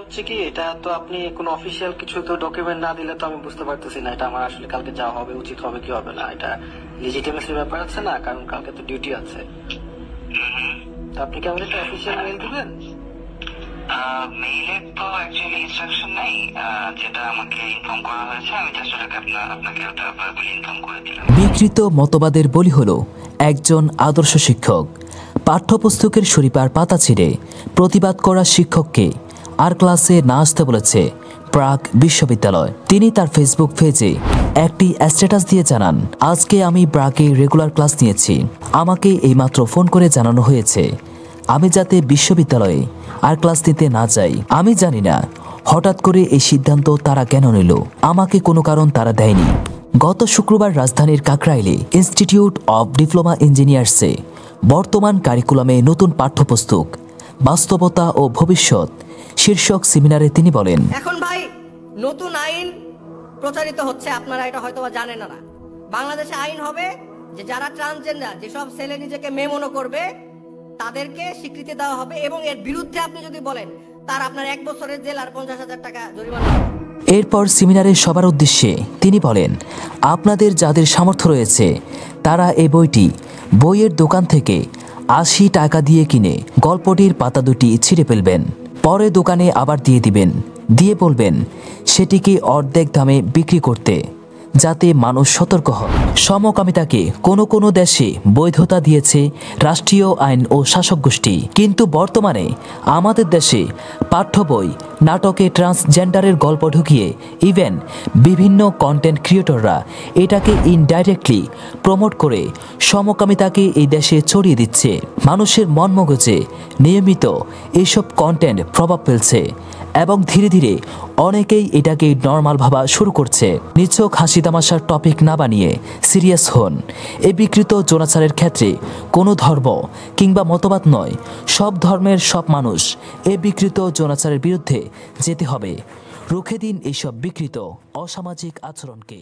হচ্ছে কি, এটা তো আপনি কোনো অফিসিয়াল কিছু তো ডকুমেন্ট না দিলে তো আমি বুঝতে পারতেছি না এটা আমার আসলে কালকে যাওয়া হবে, উচিত হবে কি হবে না। এটা লিজিটিমেসির ব্যাপার আছে না, কারণ কালকে তো ডিউটি আছে। তো আপনি কি আমাকে একটা অফিসিয়াল মেইল দিবেন? মেইলে তো অ্যাকচুয়ালি ইনস্ট্রাকশন নেই, যেটা আমাকে ইনফর্ম করা হয়েছে আমি জাস্ট ওটাকে আপনাকে ওটা ভার্বালি ইনফর্ম করে দিলাম। বিকৃত মতবাদের বলি হলো একজন আদর্শ শিক্ষক পাঠ্যপুস্তকের শরীফার পাতা ছিঁড়ে প্রতিবাদ করা শিক্ষককে আর ক্লাসে না আসতে বলেছে ব্রাক বিশ্ববিদ্যালয়। তিনি তার ফেসবুক পেজে একটি স্ট্যাটাস দিয়ে জানান, আজকে আমি ব্রাকে রেগুলার ক্লাস নিয়েছি। আমাকে এইমাত্র ফোন করে জানানো হয়েছে আমি যাতে বিশ্ববিদ্যালয়ে আর ক্লাস নিতে না যাই। আমি জানি না হঠাৎ করে এই সিদ্ধান্ত তারা কেন নিল, আমাকে কোনো কারণ তারা দেয়নি। গত শুক্রবার রাজধানীর কাকরাইলে ইনস্টিটিউট অব ডিপ্লোমা ইঞ্জিনিয়ার্সে বর্তমান কারিকুলামে নতুন পাঠ্যপুস্তক বাস্তবতা ও ভবিষ্যৎ শীর্ষক সেমিনারে তিনি বলেন, এখন ভাই নতুন আইন প্রচারিত হচ্ছে, আপনারা এটা হয়তো জানেন না। বাংলাদেশে আইন হবে যে যারা ট্রান্সজেন্ডার, যেসব ছেলে নিজেকে মেয়ে মনে করবে তাদেরকে স্বীকৃতি দেওয়া হবে, এবং এর বিরুদ্ধে আপনি যদি বলেন তার আপনার 1 বছরের জেল আর 50,000 টাকা জরিমানা। এরপর সেমিনারে সবার উদ্দেশ্যে তিনি বলেন, আপনাদের যাদের সামর্থ্য রয়েছে তারা এই বইটি বইয়ের দোকান থেকে 80 টাকা দিয়ে কিনে গল্পটির পাতা দুটি ছিঁড়ে ফেলবেন, পরে দোকানে আবার দিয়ে দিবেন, দিয়ে বলবেন সেটিকে অর্ধেক দামে বিক্রি করতে, যাতে মানুষ সতর্ক হয়। সমকামিতাকে কোনো কোনো দেশে বৈধতা দিয়েছে রাষ্ট্রীয় আইন ও শাসক গোষ্ঠী, কিন্তু বর্তমানে আমাদের দেশে পাঠ্য বই নাটকে ট্রান্সজেন্ডারের গল্প ঢুকিয়ে ইভেন বিভিন্ন কন্টেন্ট ক্রিয়েটররা এটাকে ইনডাইরেক্টলি প্রমোট করে সমকামিতাকে এই দেশে ছড়িয়ে দিচ্ছে। মানুষের মন মগজে নিয়মিত এইসব কন্টেন্ট প্রভাব ফেলছে এবং ধীরে ধীরে অনেকেই এটাকে নর্মাল ভাবা শুরু করছে। নিছক হাসি তামাশার টপিক না বানিয়ে সিরিয়াস হন। এই বিকৃত যৌনাচারের ক্ষেত্রে কোনো ধর্ম কিংবা মতবাদ নয়, সব ধর্মের সব মানুষ এই বিকৃত যৌনাচারের বিরুদ্ধে যেতে হবে। রুখে দিন এইসব বিকৃত অসামাজিক আচরণকে।